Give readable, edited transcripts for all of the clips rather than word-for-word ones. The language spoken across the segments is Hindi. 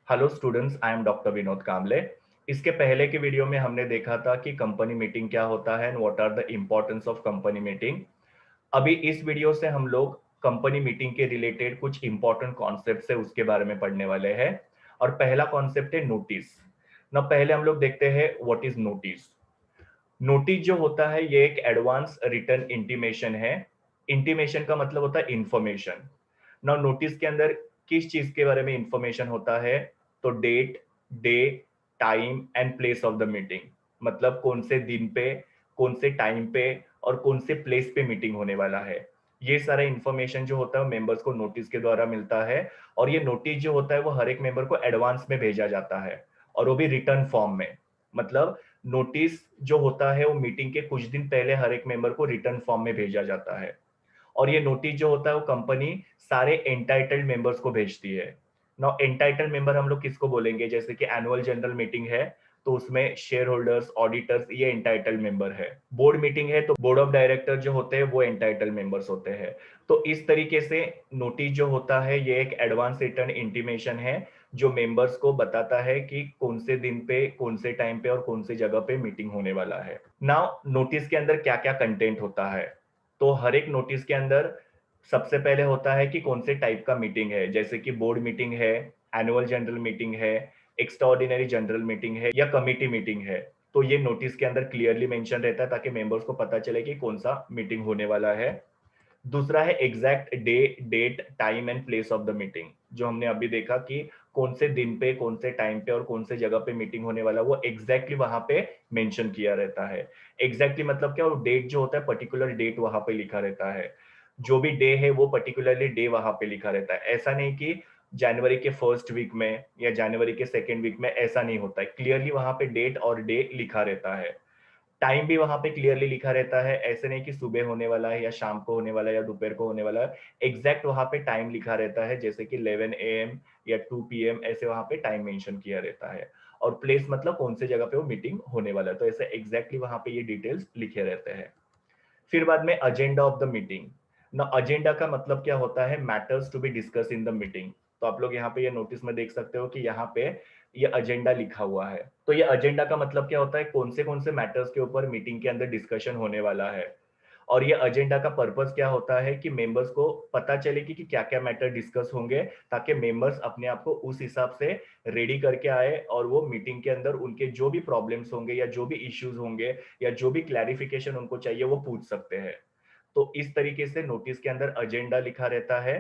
Hello students, I am doctor Vinod Kamle. इसके पहले के वीडियो में हमने देखा था कि कंपनी मीटिंग क्या होता है and what are the importance of company meeting. अभी इस वीडियो से हम लोग कंपनी मीटिंग के रिलेटेड कुछ इंपॉर्टेंट कॉन्सेप्ट है उसके बारे में पढ़ने वाले हैं। और पहला कॉन्सेप्ट है नोटिस। ना पहले हम लोग देखते हैं व्हाट इज नोटिस। नोटिस जो होता है ये एक एडवांस रिटर्न इंटीमेशन है। इंटीमेशन का मतलब होता है इंफॉर्मेशन। ना नोटिस के अंदर किस चीज के बारे में इंफॉर्मेशन होता है? तो date, day, time and place of the meeting. मतलब कौन से दिन पे, कौन से टाइम पे और कौन से प्लेस पे मीटिंग होने वाला है। ये सारा इंफॉर्मेशन जो होता है मेंबर्स को नोटिस के द्वारा मिलता है। और ये नोटिस जो होता है वो हर एक मेंबर को एडवांस में भेजा जाता है, और वो भी रिटर्न फॉर्म में। मतलब नोटिस जो होता है वो मीटिंग के कुछ दिन पहले हर एक मेंबर को रिटर्न फॉर्म में भेजा जाता है। और ये नोटिस जो होता है वो कंपनी सारे एंटाइटल्ड मेंबर्स को भेजती है। नाउ एंटाइटल्ड मेंबर हम लोग किसको बोलेंगे? जैसे कि एनुअल जनरल मीटिंग है तो उसमें शेयर होल्डर्स, ऑडिटर्स, ये एंटाइटल्ड मेंबर है। बोर्ड मीटिंग है तो बोर्ड ऑफ डायरेक्टर जो होते हैं वो एंटाइटल्ड मेंबर्स होते हैं। तो इस तरीके से नोटिस जो होता है ये एक एडवांस रिटर्न इंटीमेशन है जो मेंबर्स को बताता है कि कौन से दिन पे, कौन से टाइम पे और कौन से जगह पे मीटिंग होने वाला है। नाउ नोटिस के अंदर क्या क्या कंटेंट होता है? तो हर एक नोटिस के अंदर सबसे पहले होता है कि कौन से टाइप का मीटिंग है। जैसे कि बोर्ड मीटिंग है, एनुअल जनरल मीटिंग है, एक्स्ट्राऑर्डिनरी जनरल मीटिंग है या कमिटी मीटिंग है। तो ये नोटिस के अंदर क्लियरली मेंशन रहता है ताकि मेंबर्स को पता चले कि कौन सा मीटिंग होने वाला है। दूसरा है exact day, date, time and place of the meeting. जो हमने अभी देखा कि कौन से दिन पे, कौन से टाइम पे और कौन से जगह पे मीटिंग होने वाला, वो एग्जैक्टली वहां पे मेंशन किया रहता है। एग्जैक्टली मतलब क्या? वो डेट जो होता है पर्टिकुलर डेट वहां पे लिखा रहता है। जो भी डे है वो पर्टिकुलरली डे वहां पे लिखा रहता है। ऐसा नहीं कि जनवरी के फर्स्ट वीक में या जनवरी के सेकेंड वीक में, ऐसा नहीं होता है। क्लियरली वहां पे डेट और डे लिखा रहता है। टाइम भी वहां पे क्लियरली लिखा रहता है। ऐसे नहीं कि सुबह होने वाला है या शाम को होने वाला है या दोपहर को होने वाला है। एग्जैक्ट वहां पे टाइम लिखा रहता है, जैसे कि 11 AM या 2 PM, ऐसे वहां पे टाइम मेंशन किया रहता है। और प्लेस मतलब कौन से जगह पे वो मीटिंग होने वाला है, तो ऐसे एग्जैक्टली वहां पे ये डिटेल्स लिखे रहते हैं। फिर बाद में एजेंडा ऑफ द मीटिंग। ना एजेंडा का मतलब क्या होता है? Matters to be discuss in the meeting. तो आप लोग यहाँ पे ये नोटिस में देख सकते हो कि यहाँ पे ये एजेंडा लिखा हुआ है। तो ये एजेंडा का मतलब क्या होता है? कौन से मैटर्स के ऊपर मीटिंग के अंदर डिस्कशन होने वाला है। और ये एजेंडा का पर्पस क्या होता है कि मेंबर्स को पता चले कि क्या क्या मैटर डिस्कस होंगे, ताकि मेंबर्स अपने आप को उस हिसाब से रेडी करके आए और वो मीटिंग के अंदर उनके जो भी प्रॉब्लम्स होंगे या जो भी इश्यूज होंगे या जो भी क्लैरिफिकेशन उनको चाहिए वो पूछ सकते हैं। तो इस तरीके से नोटिस के अंदर एजेंडा लिखा रहता है।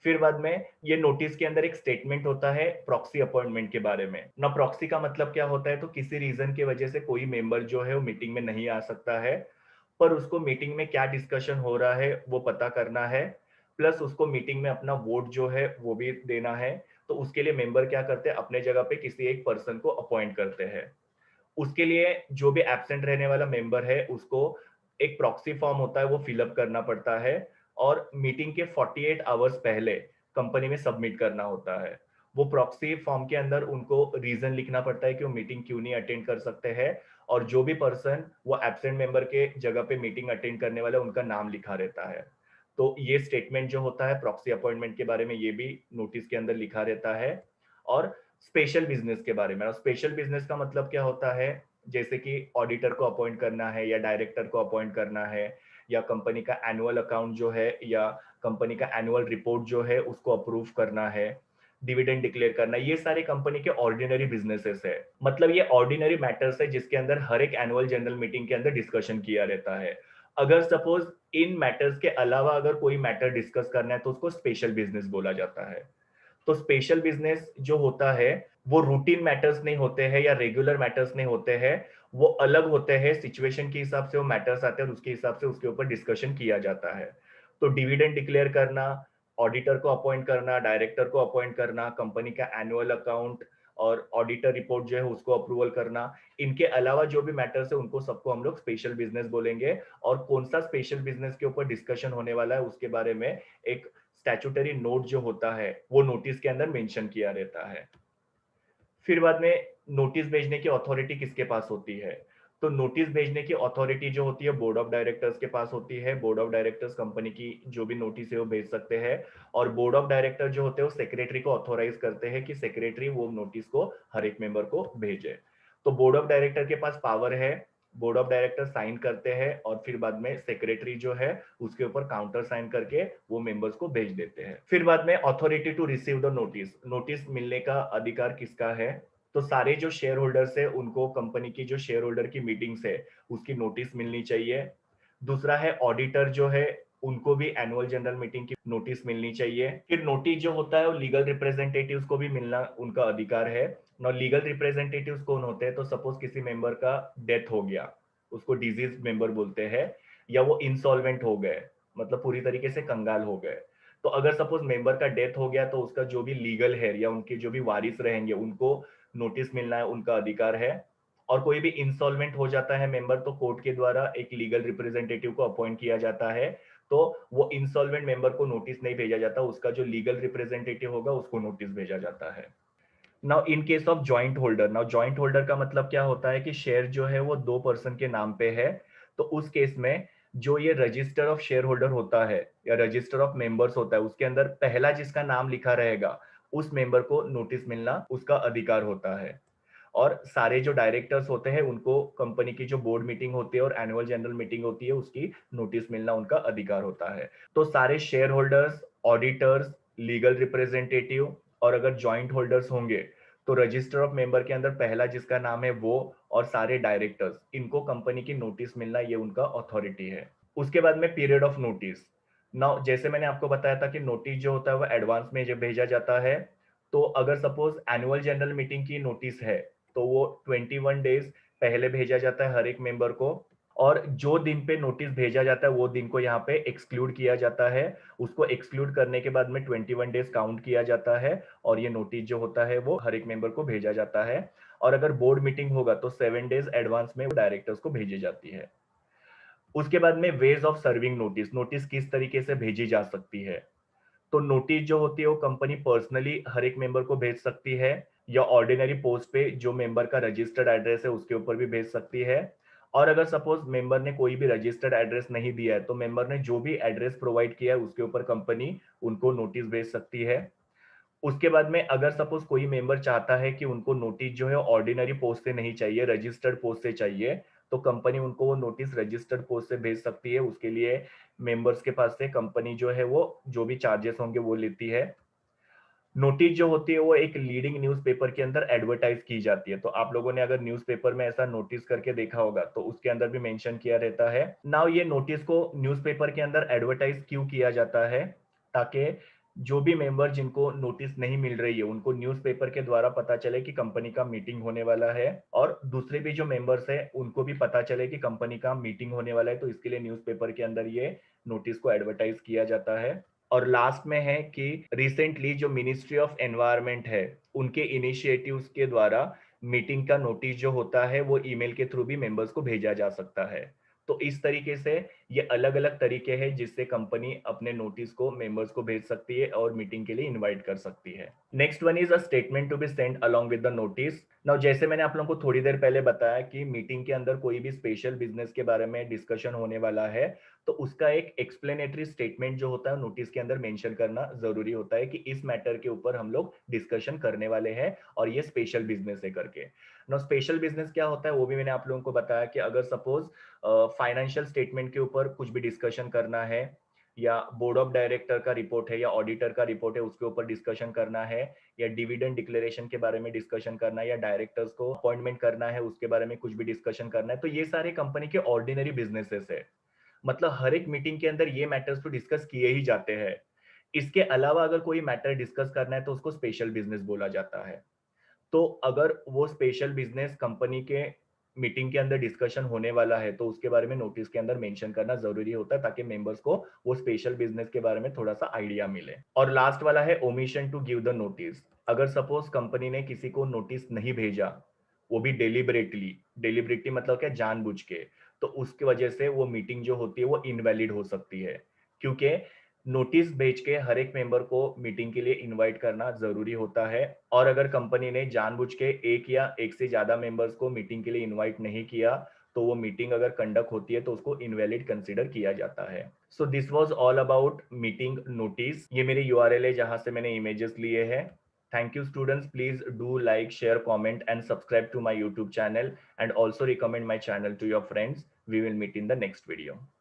फिर बाद में ये नोटिस के अंदर एक स्टेटमेंट होता है प्रॉक्सी अपॉइंटमेंट के बारे में। ना प्रॉक्सी का मतलब क्या होता है? तो किसी रीजन की वजह से कोई मेंबर जो है वो मीटिंग में नहीं आ सकता है, पर उसको मीटिंग में क्या डिस्कशन हो रहा है वो पता करना है। प्लस उसको मीटिंग में अपना वोट जो है वो भी देना है। तो उसके लिए मेंबर क्या करते हैं? अपने जगह पे किसी एक पर्सन को अपॉइंट करते हैं। उसके लिए जो भी एब्सेंट रहने वाला मेंबर है उसको एक प्रॉक्सी फॉर्म होता है वो फिलअप करना पड़ता है। और मीटिंग के 48 आवर्स पहले कंपनी में सबमिट करना होता है। वो प्रॉक्सी फॉर्म के अंदर उनको रीजन लिखना पड़ता है कि वो मीटिंग क्यों नहीं अटेंड कर सकते हैं। और जो भी पर्सन वो एब्सेंट मेंबर के जगह पे मीटिंग अटेंड करने वाला है उनका नाम लिखा रहता है। तो ये स्टेटमेंट जो होता है प्रॉक्सी अपॉइंटमेंट के बारे में ये भी नोटिस के अंदर लिखा रहता है। और स्पेशल बिजनेस के बारे में, और स्पेशल बिजनेस का मतलब क्या होता है? जैसे कि ऑडिटर को अपॉइंट करना है या डायरेक्टर को अपॉइंट करना है, या कंपनी का एनुअल अकाउंट जो है या कंपनी का एनुअल रिपोर्ट जो है उसको अप्रूव करना है, डिविडेंड डिक्लेयर करना, ये सारे कंपनी के ऑर्डिनरी बिजनेसेस है। मतलब ये ऑर्डिनरी मैटर्स है जिसके अंदर हर एक एनुअल जनरल मीटिंग के अंदर डिस्कशन किया रहता है। अगर सपोज इन मैटर्स के अलावा अगर कोई मैटर डिस्कस करना है तो उसको स्पेशल बिजनेस बोला जाता है। तो स्पेशल बिजनेस जो होता है वो रूटीन मैटर्स नहीं होते हैं या रेगुलर मैटर्स नहीं होते हैं। वो अलग होते हैं, सिचुएशन के हिसाब से वो मैटर्स आते हैं और उसके हिसाब से उसके ऊपर डिस्कशन किया जाता है। तो डिविडेंड डिक्लेयर करना, ऑडिटर को अपॉइंट करना, डायरेक्टर को अपॉइंट करना, कंपनी का एनुअल अकाउंट और ऑडिटर रिपोर्ट जो है उसको अप्रूवल करना, इनके अलावा जो भी मैटर्स है उनको सबको हम लोग स्पेशल बिजनेस बोलेंगे। और कौन सा स्पेशल बिजनेस के ऊपर डिस्कशन होने वाला है उसके बारे में एक स्टैट्यूटरी नोट जो होता है वो नोटिस के अंदर मेंशन किया रहता है। फिर बाद में नोटिस भेजने की अथॉरिटी किसके पास होती है? तो नोटिस भेजने की अथॉरिटी जो होती है बोर्ड ऑफ डायरेक्टर्स के पास होती है। बोर्ड ऑफ डायरेक्टर्स कंपनी की जो भी नोटिस है वो भेज सकते हैं, और बोर्ड ऑफ डायरेक्टर जो होते हैं वो सेक्रेटरी को ऑथोराइज करते हैं कि सेक्रेटरी वो नोटिस को हर एक मेंबर को भेजे। तो बोर्ड ऑफ डायरेक्टर के पास पावर है, बोर्ड ऑफ डायरेक्टर साइन करते हैं और फिर बाद में सेक्रेटरी जो है उसके ऊपर काउंटर साइन करके वो मेंबर्स को भेज देते हैं। फिर बाद में authority to receive the notice, notice मिलने का अधिकार किसका है? तो सारे जो शेयर होल्डर्स है उनको कंपनी की जो शेयर होल्डर की मीटिंग्स है उसकी नोटिस मिलनी चाहिए। दूसरा है ऑडिटर जो है उनको भी एनुअल जनरल मीटिंग की नोटिस मिलनी चाहिए। फिर नोटिस जो होता है वो लीगल रिप्रेजेंटेटिव्स को भी मिलना उनका अधिकार है। और लीगल रिप्रेजेंटेटिव्स कौन होते हैं? तो सपोज किसी मेंबर का डेथ हो गया, उसको डिजीज मेंबर बोलते हैं, या वो इंसॉल्वेंट हो गए, मतलब पूरी तरीके से कंगाल हो गए। तो अगर सपोज मेंबर का डेथ हो गया तो उसका जो भी लीगल है या उनके जो भी वारिस रहेंगे उनको नोटिस मिलना है, उनका अधिकार है। और कोई भी इंसॉल्वेंट हो जाता है मेंबर तो कोर्ट के द्वारा एक लीगल रिप्रेजेंटेटिव को अपॉइंट किया जाता है, तो वो इंसॉल्वेंट मेंबर को नोटिस नहीं भेजा जाता, उसका जो लीगल रिप्रेजेंटेटिव होगा उसको नोटिस भेजा जाता है। Now in case of joint holder, now joint holder का मतलब क्या होता है कि शेयर जो है वो दो पर्सन के नाम पे है। तो उस केस में जो ये रजिस्टर ऑफ शेयर होल्डर होता है या रजिस्टर ऑफ मेंबर्स होता है उसके अंदर पहला जिसका नाम लिखा रहेगा उस मेंबर को नोटिस मिलना उसका अधिकार होता है। और सारे जो डायरेक्टर्स होते हैं उनको कंपनी की जो बोर्ड मीटिंग होती है और एनुअल जनरल मीटिंग होती है उसकी नोटिस मिलना उनका अधिकार होता है। तो सारे share holders, auditors, legal representative और अगर जॉइंट होल्डर्स होंगे तो रजिस्टर ऑफ मेंबर के अंदर पहला जिसका नाम है वो और सारे डायरेक्टर्स, इनको कंपनी की नोटिस मिलना ये उनका अथॉरिटी है। उसके बाद में पीरियड ऑफ नोटिस। नाउ जैसे मैंने आपको बताया था कि नोटिस जो होता है वो एडवांस में जब भेजा जाता है, तो अगर सपोज एनुअल जनरल मीटिंग की नोटिस है तो वो 21 डेज पहले भेजा जाता है हर एक मेंबर को। और जो दिन पे नोटिस भेजा जाता है वो दिन को यहाँ पे एक्सक्लूड किया जाता है। उसको एक्सक्लूड करने के बाद में 21 डेज काउंट किया जाता है और ये नोटिस जो होता है वो हर एक मेंबर को भेजा जाता है। और अगर बोर्ड मीटिंग होगा तो 7 डेज एडवांस में डायरेक्टर्स को भेजी जाती है। उसके बाद में ways of serving notice, notice किस तरीके से भेजी जा सकती है? तो नोटिस जो होती है वो कंपनी पर्सनली हर एक मेंबर को भेज सकती है, या ऑर्डिनरी पोस्ट पे जो मेंबर का रजिस्टर्ड एड्रेस है उसके ऊपर भी भेज सकती है। और अगर सपोज मेंबर ने कोई भी रजिस्टर्ड एड्रेस नहीं दिया है तो मेंबर ने जो भी एड्रेस प्रोवाइड किया है उसके ऊपर कंपनी उनको नोटिस भेज सकती है। उसके बाद में अगर सपोज कोई मेंबर चाहता है कि उनको नोटिस जो है ऑर्डिनरी पोस्ट से नहीं चाहिए, रजिस्टर्ड पोस्ट से चाहिए, तो कंपनी उनको वो नोटिस रजिस्टर्ड पोस्ट से भेज सकती है। उसके लिए मेंबर्स के पास से कंपनी जो है वो जो भी चार्जेस होंगे वो लेती है। नोटिस जो होती है वो एक लीडिंग न्यूज़पेपर के अंदर एडवर्टाइज की जाती है। तो आप लोगों ने अगर न्यूज़पेपर में ऐसा नोटिस करके देखा होगा तो उसके अंदर भी मेंशन किया रहता है। नाउ ये नोटिस को न्यूज़पेपर के अंदर एडवर्टाइज क्यों किया जाता है? ताकि जो भी मेंबर जिनको नोटिस नहीं मिल रही है उनको न्यूज़पेपर के द्वारा पता चले कि कंपनी का मीटिंग होने वाला है, और दूसरे भी जो मेंबर्स है उनको भी पता चले कि कंपनी का मीटिंग होने वाला है, तो इसके लिए न्यूज़पेपर के अंदर ये नोटिस को एडवर्टाइज किया जाता है। और लास्ट में है कि रिसेंटली जो मिनिस्ट्री ऑफ एनवायरनमेंट है उनके इनिशिएटिव्स के द्वारा मीटिंग का नोटिस जो होता है वो ईमेल के थ्रू भी मेंबर्स को भेजा जा सकता है। तो इस तरीके से ये अलग अलग तरीके हैं जिससे कंपनी अपने नोटिस को मेंबर्स को भेज सकती है और मीटिंग के लिए इनवाइट कर सकती है। Next one is a statement to be sent along with the notice. Now जैसे मैंने आप लोगों को थोड़ी देर पहले बताया कि मीटिंग के अंदर कोई भी स्पेशल बिजनेस के बारे में डिस्कशन होने वाला है तो उसका एक एक्सप्लेनेटरी स्टेटमेंट जो होता है नोटिस के अंदर मेंशन करना जरूरी होता है कि इस मैटर के ऊपर हम लोग डिस्कशन करने वाले हैं और ये स्पेशल बिजनेस है करके। नो स्पेशल बिजनेस क्या होता है वो भी मैंने आप लोगों को बताया कि अगर सपोज फाइनेंशियल स्टेटमेंट के ऊपर कुछ भी डिस्कशन करना है, या बोर्ड ऑफ डायरेक्टर का रिपोर्ट है या ऑडिटर का रिपोर्ट है उसके ऊपर डिस्कशन करना है, या डिविडेंड डिक्लेरेशन के बारे में डिस्कशन करना है, या डायरेक्टर्स को अपॉइंटमेंट करना है उसके बारे में कुछ भी डिस्कशन करना है, तो ये सारे कंपनी के ऑर्डिनरी बिजनेसेस है। मतलब हर एक मीटिंग के अंदर ये मैटर्स तो डिस्कस किए ही जाते हैं। इसके अलावा अगर कोई मैटर डिस्कस करना है तो उसको स्पेशल बिजनेस बोला जाता है। तो अगर वो स्पेशल बिजनेस कंपनी के मीटिंग के अंदर डिस्कशन होने वाला है तो उसके बारे में नोटिस के अंदर मेंशन करना जरूरी होता है ताकि मेंबर्स को वो स्पेशल बिजनेस के बारे में थोड़ा सा आइडिया मिले। और लास्ट वाला है omission to give the notice. अगर सपोज कंपनी ने किसी को नोटिस नहीं भेजा, वो भी डेलिबरेटली, डेलिबरेटली मतलब क्या, जानबूझ के, तो उसकी वजह से वो मीटिंग जो होती है वो इनवैलिड हो सकती है। क्योंकि नोटिस भेज के हर एक मेंबर को मीटिंग के लिए इनवाइट करना जरूरी होता है, और अगर कंपनी ने जानबूझ के एक या एक से ज्यादा मेंबर्स को मीटिंग के लिए इनवाइट नहीं किया तो वो मीटिंग अगर कंडक्ट होती है तो उसको इनवैलिड कंसिडर किया जाता है। So this was all about meeting notice. ये मेरी यूआरएल है जहां से मैंने इमेजेस लिए हैं। Thank you students. Please do like, share, comment and subscribe to my YouTube channel and also recommend my channel to your friends. We will meet in the next video.